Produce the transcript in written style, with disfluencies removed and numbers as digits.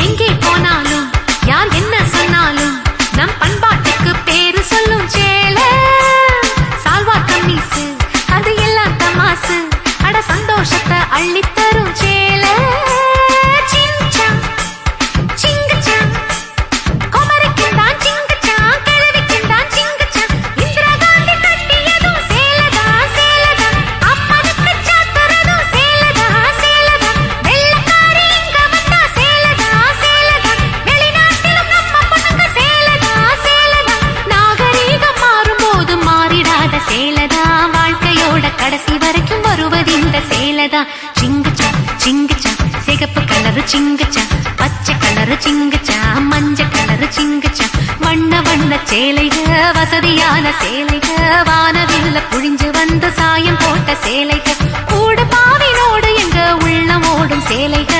எங்கே போனாலும் யார் என்ன சொன்னாலும் நம் பண்பாட்டுக்கு பேரு சொல்லும் சேலை. சால்வா கம்மீசு அது எல்லாம் தமாசு, அட சந்தோஷத்தை அள்ளித்தரும் சேலை. கடைசி வரைக்கும் வருவது இந்த சேலதா. சிங்குச்சா சிங்குச்சா சிகப்பு கலரு சிங்குச்சா, பச்சை கலரு சிங்குச்சா, மஞ்ச கலரு சிங்குச்சா, வண்ண வண்ண சேலைக வசதியான சேலைக, வானவில்ல புழிஞ்சு வந்து சாயம் போட்ட சேலைக, கூட பாவினோடு எங்க உள்ளம் ஓடும் சேலைக.